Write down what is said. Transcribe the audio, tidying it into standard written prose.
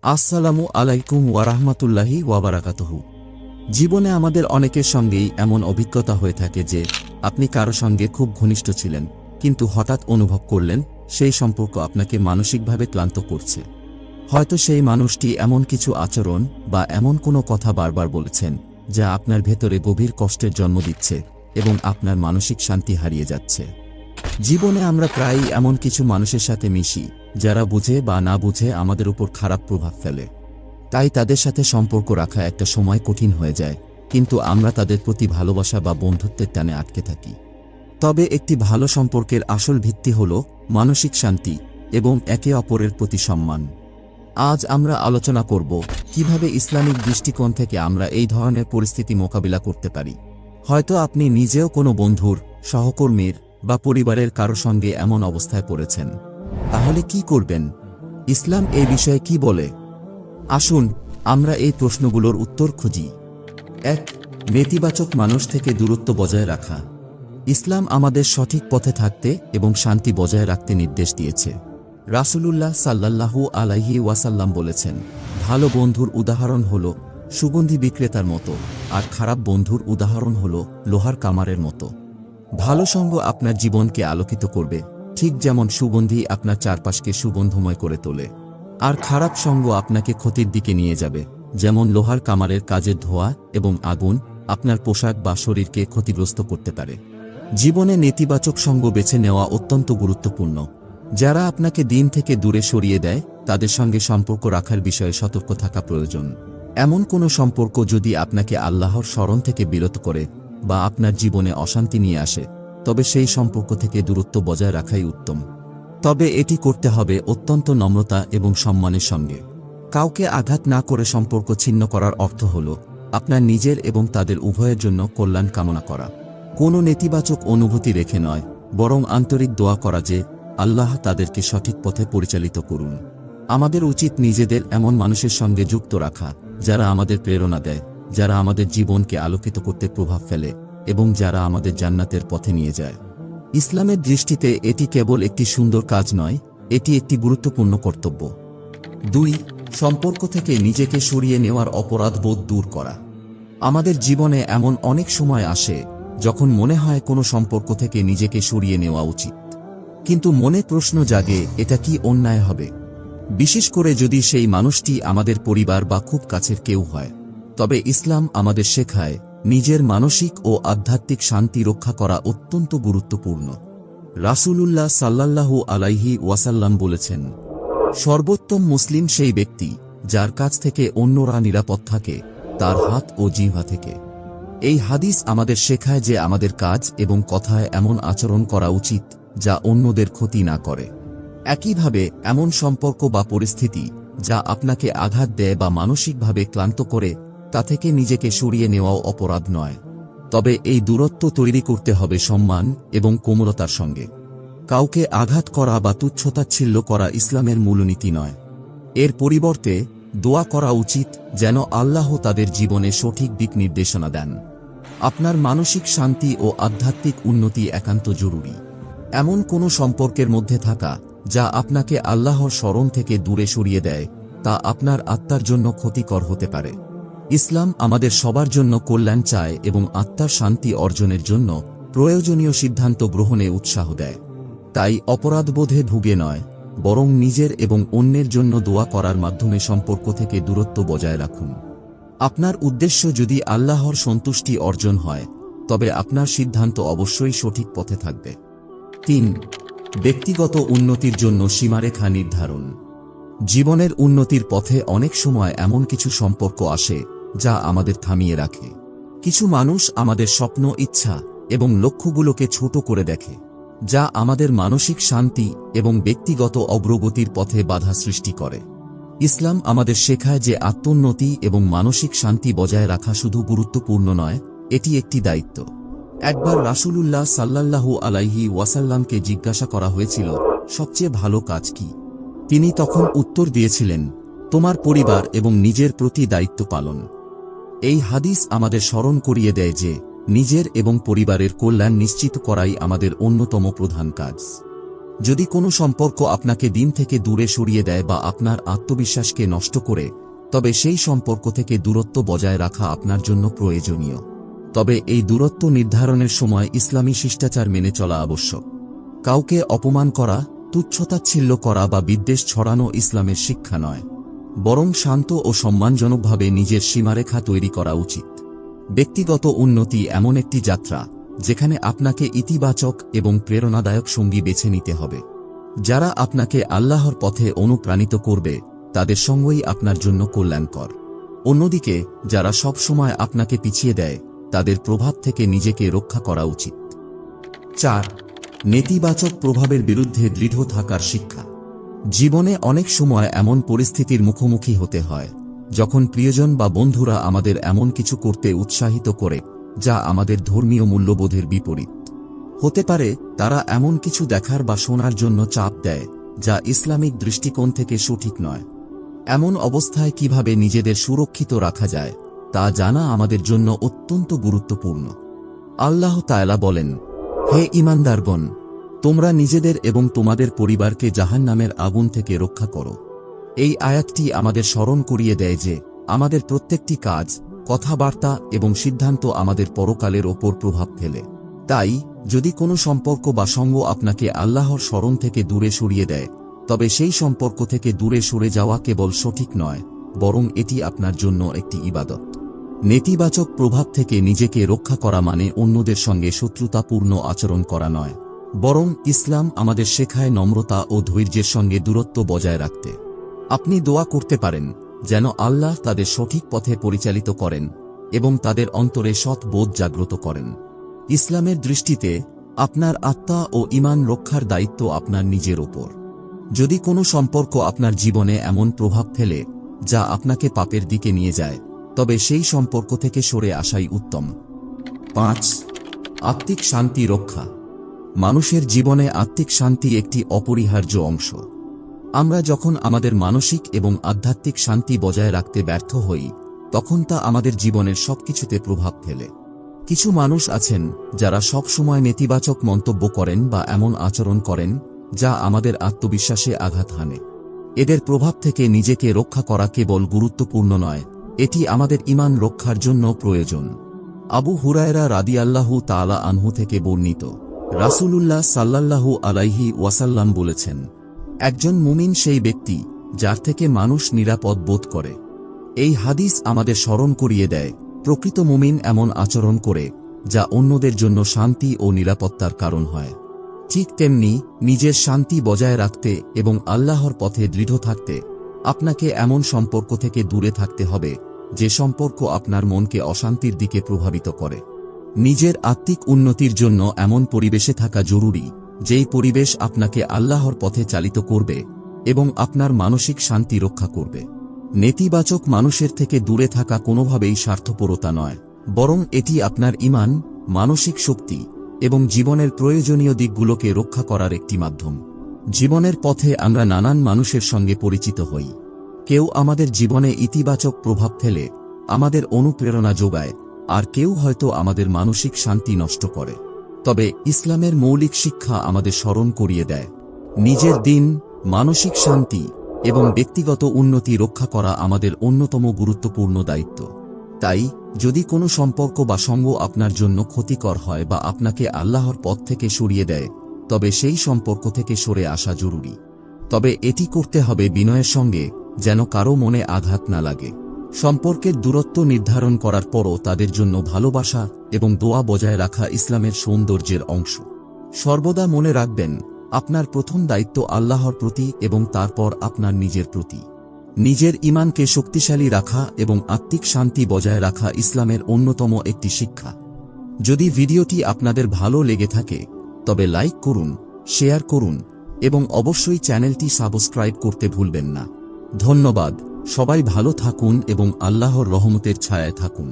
আসসালামু আলাইকুম ওয়ারাহমাতুল্লাহি ওয়াবারাকাতুহু। জীবনে আমাদের অনেকের সঙ্গেই এমন অভিজ্ঞতা হয়ে থাকে যে আপনি কারো সঙ্গে খুব ঘনিষ্ঠ ছিলেন, কিন্তু হঠাৎ অনুভব করলেন সেই সম্পর্ক আপনাকে মানসিকভাবে ক্লান্ত করছে। হয়তো সেই মানুষটি এমন কিছু আচরণ বা এমন কোনো কথা বারবার বলেছেন যা আপনার ভেতরে গভীর কষ্টের জন্ম দিচ্ছে এবং আপনার মানসিক শান্তি হারিয়ে যাচ্ছে। জীবনে আমরা প্রায়ই এমন কিছু মানুষের সাথে মিশি যারা বুঝে বা না বুঝে আমাদের উপর খারাপ প্রভাব ফেলে। তাই তাদের সাথে সম্পর্ক রাখা একটা সময় কঠিন হয়ে যায়, কিন্তু আমরা তাদের প্রতি ভালোবাসা বা বন্ধুত্বের টানে আটকে থাকি। তবে একটি ভালো সম্পর্কের আসল ভিত্তি হল মানসিক শান্তি এবং একে অপরের প্রতি সম্মান। আজ আমরা আলোচনা করব কিভাবে ইসলামিক দৃষ্টিকোণ থেকে আমরা এই ধরনের পরিস্থিতি মোকাবিলা করতে পারি। হয়তো আপনি নিজেও কোনো বন্ধুর, সহকর্মীর বা পরিবারের কারো সঙ্গে এমন অবস্থায় পড়েছেন। তাহলে কি করবেন? ইসলাম এই বিষয়ে কি বলে? আসুন আমরা এই প্রশ্নগুলোর উত্তর খুঁজি। ১. নেতিবাচক মানুষ থেকে দূরত্ব বজায় রাখা। ইসলাম আমাদের সঠিক পথে থাকতে এবং শান্তি বজায় রাখতে নির্দেশ দিয়েছে। রাসূলুল্লাহ সাল্লাল্লাহু আলাইহি ওয়াসাল্লাম বলেছেন, ভালো বন্ধুর উদাহরণ হল সুগন্ধি বিক্রেতার মতো, আর খারাপ বন্ধুর উদাহরণ হল লোহার কামারের মতো। ভালো সঙ্গ আপনার জীবনকে আলোকিত করবে, ঠিক যেমন সুগন্ধি আপনার চারপাশকে সুগন্ধময় করে তোলে। আর খারাপ সঙ্গ আপনাকে ক্ষতির দিকে নিয়ে যাবে, যেমন লোহার কামারের কাজের ধোঁয়া এবং আগুন আপনার পোশাক বা শরীরকে ক্ষতিগ্রস্ত করতে পারে। জীবনে নেতিবাচক সঙ্গ বেছে নেওয়া অত্যন্ত গুরুত্বপূর্ণ। যারা আপনাকে দিন থেকে দূরে সরিয়ে দেয়, তাদের সঙ্গে সম্পর্ক রাখার বিষয়ে সতর্ক থাকা প্রয়োজন। এমন কোনো সম্পর্ক যদি আপনাকে আল্লাহর স্মরণ থেকে বিরত করে বা আপনার জীবনে অশান্তি নিয়ে আসে, তবে সেই সম্পর্ক থেকে দূরত্ব বজায় রাখাই উত্তম। তবে এটি করতে হবে অত্যন্ত নম্রতা এবং সম্মানের সঙ্গে। কাউকে আঘাত না করে সম্পর্ক ছিন্ন করার অর্থ হল আপনার নিজের এবং তাদের উভয়ের জন্য কল্যাণ কামনা করা। কোনো নেতিবাচক অনুভূতি রেখে নয়, বরং আন্তরিক দোয়া করা যে আল্লাহ তাদেরকে সঠিক পথে পরিচালিত করুন। আমাদের উচিত নিজেদের এমন মানুষের সঙ্গে যুক্ত রাখা যারা আমাদের প্রেরণা দেয়, যারা আমাদের জীবনকে আলোকিত করতে প্রভাব ফেলে এবং যারা আমাদের জান্নাতের পথে নিয়ে যায়। ইসলামের দৃষ্টিতে এটি কেবল একটি সুন্দর কাজ নয়, এটি একটি গুরুত্বপূর্ণ কর্তব্য। ২. সম্পর্ক থেকে নিজেকে সরিয়ে নেওয়ার অপরাধবোধ দূর করা। আমাদের জীবনে এমন অনেক সময় আসে যখন মনে হয় কোনো সম্পর্ক থেকে নিজেকে সরিয়ে নেওয়া উচিত, কিন্তু মনে প্রশ্ন জাগে, এটা কি অন্যায় হবে? বিশেষ করে যদি সেই মানুষটি আমাদের পরিবার বা খুব কাছের কেউ হয়। তবে ইসলাম আমাদের শেখায় নিজের মানসিক ও আধ্যাত্মিক শান্তি রক্ষা করা অত্যন্ত গুরুত্বপূর্ণ। রাসূলুল্লাহ সাল্লাল্লাহু আলাইহি ওয়াসাল্লাম বলেছেন, সর্বোত্তম মুসলিম সেই ব্যক্তি যার কাছ থেকে অন্যরা নিরাপদ থাকে, তার হাত ও জিহ্বা থেকে। এই হাদিস আমাদের শেখায় যে আমাদের কাজ এবং কথায় এমন আচরণ করা উচিত যা অন্যদের ক্ষতি না করে। একইভাবে এমন সম্পর্ক বা পরিস্থিতি যা আপনাকে আঘাত দেয় বা মানসিকভাবে ক্লান্ত করে, তা থেকে নিজেকে সরিয়ে নেওয়াও অপরাধ নয়। তবে এই দূরত্ব তৈরি করতে হবে সম্মান এবং কোমলতার সঙ্গে। কাউকে আঘাত করা বা তুচ্ছতাচ্ছিল্য করা ইসলামের মূলনীতি নয়। এর পরিবর্তে দোয়া করা উচিত যেন আল্লাহ তাদের জীবনে সঠিক দিক নির্দেশনা দেন। আপনার মানসিক শান্তি ও আধ্যাত্মিক উন্নতি একান্ত জরুরি। এমন কোনো সম্পর্কের মধ্যে থাকা যা আপনাকে আল্লাহর স্মরণ থেকে দূরে সরিয়ে দেয়, তা আপনার আত্মার জন্য ক্ষতিকর হতে পারে। ইসলাম আমাদের সবার জন্য কল্যাণ চায় এবং আত্মার শান্তি অর্জনের জন্য প্রয়োজনীয় সিদ্ধান্ত গ্রহণে উৎসাহ দেয়। তাই অপরাধবোধে ভুগে নয়, বরং নিজের এবং অন্যের জন্য দোয়া করার মাধ্যমে সম্পর্ক থেকে দূরত্ব বজায় রাখুন। আপনার উদ্দেশ্য যদি আল্লাহর সন্তুষ্টি অর্জন হয়, তবে আপনার সিদ্ধান্ত অবশ্যই সঠিক পথে থাকবে। ৩. ব্যক্তিগত উন্নতির জন্য সীমারেখা নির্ধারণ। জীবনের উন্নতির পথে অনেক সময় এমন কিছু সম্পর্ক আসে যা আমাদের থামিয়ে রাখে। কিছু মানুষ আমাদের স্বপ্ন, ইচ্ছা এবং লক্ষ্যগুলোকে ছোট করে দেখে, যা আমাদের মানসিক শান্তি এবং ব্যক্তিগত অগ্রগতির পথে বাধা সৃষ্টি করে। ইসলাম আমাদের শেখায় যে আত্মোন্নতি এবং মানসিক শান্তি বজায় রাখা শুধু গুরুত্বপূর্ণ নয়, এটি একটি দায়িত্ব। একবার রাসূলুল্লাহ সাল্লাল্লাহু আলাইহি ওয়াসাল্লামকে জিজ্ঞাসা করা হয়েছিল, সবচেয়ে ভালো কাজ কি? তিনি তখন উত্তর দিয়েছিলেন, তোমার পরিবার এবং নিজের প্রতি দায়িত্ব পালন। এই হাদিস আমাদের স্মরণ করিয়ে দেয় যে নিজের এবং পরিবারের কল্যাণ নিশ্চিত করাই আমাদের অন্যতম প্রধান কাজ। যদি কোনো সম্পর্ক আপনাকে দিন থেকে দূরে সরিয়ে দেয় বা আপনার আত্মবিশ্বাসকে নষ্ট করে, তবে সেই সম্পর্ক থেকে দূরত্ব বজায় রাখা আপনার জন্য প্রয়োজনীয়। তবে এই দূরত্ব নির্ধারণের সময় ইসলামী শিষ্টাচার মেনে চলা আবশ্যক। কাউকে অপমান করা, তুচ্ছতাচ্ছিল্য করা বা বিদ্বেষ ছড়ানো ইসলামের শিক্ষা নয়, বরং শান্ত ও সম্মানজনকভাবে নিজের সীমারেখা তৈরি করা উচিত। ব্যক্তিগত উন্নতি এমন একটি যাত্রা যেখানে আপনাকে ইতিবাচক এবং প্রেরণাদায়ক সঙ্গী বেছে নিতে হবে। যারা আপনাকে আল্লাহর পথে অনুপ্রাণিত করবে, তাদের সঙ্গই আপনার জন্য কল্যাণকর। অন্যদিকে যারা সব সময় আপনাকে পিছিয়ে দেয়, তাদের প্রভাব থেকে নিজেকে রক্ষা করা উচিত। 4. নেতিবাচক প্রভাবের বিরুদ্ধে দৃঢ় থাকার শিক্ষা। জীবনে অনেক সময় এমন পরিস্থিতির মুখোমুখি হতে হয় যখন প্রিয়জন বা বন্ধুরা আমাদের এমন কিছু করতে উৎসাহিত করে যা আমাদের ধর্মীয় মূল্যবোধের বিপরীত হতে পারে। তারা এমন কিছু দেখার বা শোনার জন্য চাপ দেয় যা ইসলামিক দৃষ্টিকোণ থেকে সঠিক নয়। এমন অবস্থায় কিভাবে নিজেদের সুরক্ষিত রাখা যায় তা জানা আমাদের জন্য অত্যন্ত গুরুত্বপূর্ণ। আল্লাহ তাআলা বলেন, হে ঈমানদারগণ, তোমরা নিজেদের এবং তোমাদের পরিবারকে জাহান্নামের আগুন থেকে রক্ষা করো। এই আয়াতটি আমাদের স্মরণ করিয়ে দেয় যে আমাদের প্রত্যেকটি কাজ, কথাবার্তা এবং সিদ্ধান্ত আমাদের পরকালের ওপর প্রভাব ফেলে। তাই যদি কোনো সম্পর্ক বা সঙ্গ আপনাকে আল্লাহর স্মরণ থেকে দূরে সরিয়ে দেয়, তবে সেই সম্পর্ক থেকে দূরে সরে যাওয়া কেবল সঠিক নয়, বরং এটি আপনার জন্য একটি ইবাদত। নেতিবাচক প্রভাব থেকে নিজেকে রক্ষা করা মানে অন্যদের সঙ্গে শত্রুতাপূর্ণ আচরণ করা নয়, বরং ইসলাম আমাদের শেখায় নম্রতা ও ধৈর্যের সঙ্গে দূরত্ব বজায় রাখতে। আপনি দোয়া করতে পারেন যেন আল্লাহ তাদের সঠিক পথে পরিচালিত করেন এবং তাদের অন্তরে সৎ বোধ জাগ্রত করেন। ইসলামের দৃষ্টিতে আপনার আত্মা ও ঈমান রক্ষার দায়িত্ব আপনার নিজের ওপর। যদি কোনো সম্পর্ক আপনার জীবনে এমন প্রভাব ফেলে যা আপনাকে পাপের দিকে নিয়ে যায়, তবে সেই সম্পর্ক থেকে সরে আসাই উত্তম। 5. আত্মিক শান্তি রক্ষা। মানুষের জীবনে আত্মিক শান্তি একটি অপরিহার্য অংশ। আমরা যখন আমাদের মানসিক এবং আধ্যাত্মিক শান্তি বজায় রাখতে ব্যর্থ হই, তখন তা আমাদের জীবনের সবকিছুতে প্রভাব ফেলে। কিছু মানুষ আছেন যারা সব সময় নেতিবাচক মন্তব্য করেন বা এমন আচরণ করেন যা আমাদের আত্মবিশ্বাসে আঘাত হানে। এদের প্রভাব থেকে নিজেকে রক্ষা করা কেবল গুরুত্বপূর্ণ নয়, এটি আমাদের ঈমান রক্ষার জন্য প্রয়োজন। আবু হুরায়রা রাদিয়াল্লাহু তাআলা আনহু থেকে বর্ণিত, রাসূলুল্লাহ সাল্লাল্লাহু আলাইহি ওয়াসাল্লাম বলেছেন, একজন মুমিন সেই ব্যক্তি যার থেকে মানুষ নিরাপদ বোধ করে। এই হাদিস আমাদের স্মরণ করিয়ে দেয়, প্রকৃত মুমিন এমন আচরণ করে যা অন্যদের জন্য শান্তি ও নিরাপত্তার কারণ হয়। ঠিক তেমনি নিজের শান্তি বজায় রাখতে এবং আল্লাহর পথে দৃঢ় থাকতে আপনাকে এমন সম্পর্ক থেকে দূরে থাকতে হবে যে সম্পর্ক আপনার মনকে অশান্তির দিকে প্রভাবিত করে। নিজের আত্মিক উন্নতির জন্য এমন পরিবেশে থাকা জরুরি যেই পরিবেশ আপনাকে আল্লাহর পথে চালিত করবে এবং আপনার মানসিক শান্তি রক্ষা করবে। নেতিবাচক মানুষের থেকে দূরে থাকা কোনোভাবেই স্বার্থপরতা নয়, বরং এটি আপনার ঈমান, মানসিক শক্তি এবং জীবনের প্রয়োজনীয় দিকগুলোকে রক্ষা করার একটি মাধ্যম। জীবনের পথে আমরা নানান মানুষের সঙ্গে পরিচিত হই। কেউ আমাদের জীবনে ইতিবাচক প্রভাব ফেলে আমাদের অনুপ্রেরণা যোগায়, আর কেউ হয়তো আমাদের মানসিক শান্তি নষ্ট করে। তবে ইসলামের মৌলিক শিক্ষা আমাদের স্মরণ করিয়ে দেয়, নিজের দিন, মানসিক শান্তি এবং ব্যক্তিগত উন্নতি রক্ষা করা আমাদের অন্যতম গুরুত্বপূর্ণ দায়িত্ব। তাই যদি কোনো সম্পর্ক বা সঙ্গ আপনার জন্য ক্ষতিকর হয় বা আপনাকে আল্লাহর পথ থেকে সরিয়ে দেয়, তবে সেই সম্পর্ক থেকে সরে আসা জরুরি। তবে এটি করতে হবে বিনয়ের সঙ্গে, যেন কারো মনে আঘাত না লাগে। সম্পর্কের দূরত্ব নির্ধারণ করার পরও তাদের জন্য ভালোবাসা এবং দোয়া বজায় রাখা ইসলামের সৌন্দর্যের অংশ। সর্বদা মনে রাখবেন, আপনার প্রথম দায়িত্ব আল্লাহর প্রতি এবং তারপর আপনার নিজের প্রতি। নিজের ঈমানকে শক্তিশালী রাখা এবং আত্মিক শান্তি বজায় রাখা ইসলামের অন্যতম একটি শিক্ষা। যদি ভিডিওটি আপনাদের ভালো লেগে থাকে তবে লাইক করুন, শেয়ার করুন এবং অবশ্যই চ্যানেলটি সাবস্ক্রাইব করতে ভুলবেন না। ধন্যবাদ। সবাই ভালো থাকুন এবং আল্লাহর রহমতের ছায়ায় থাকুন।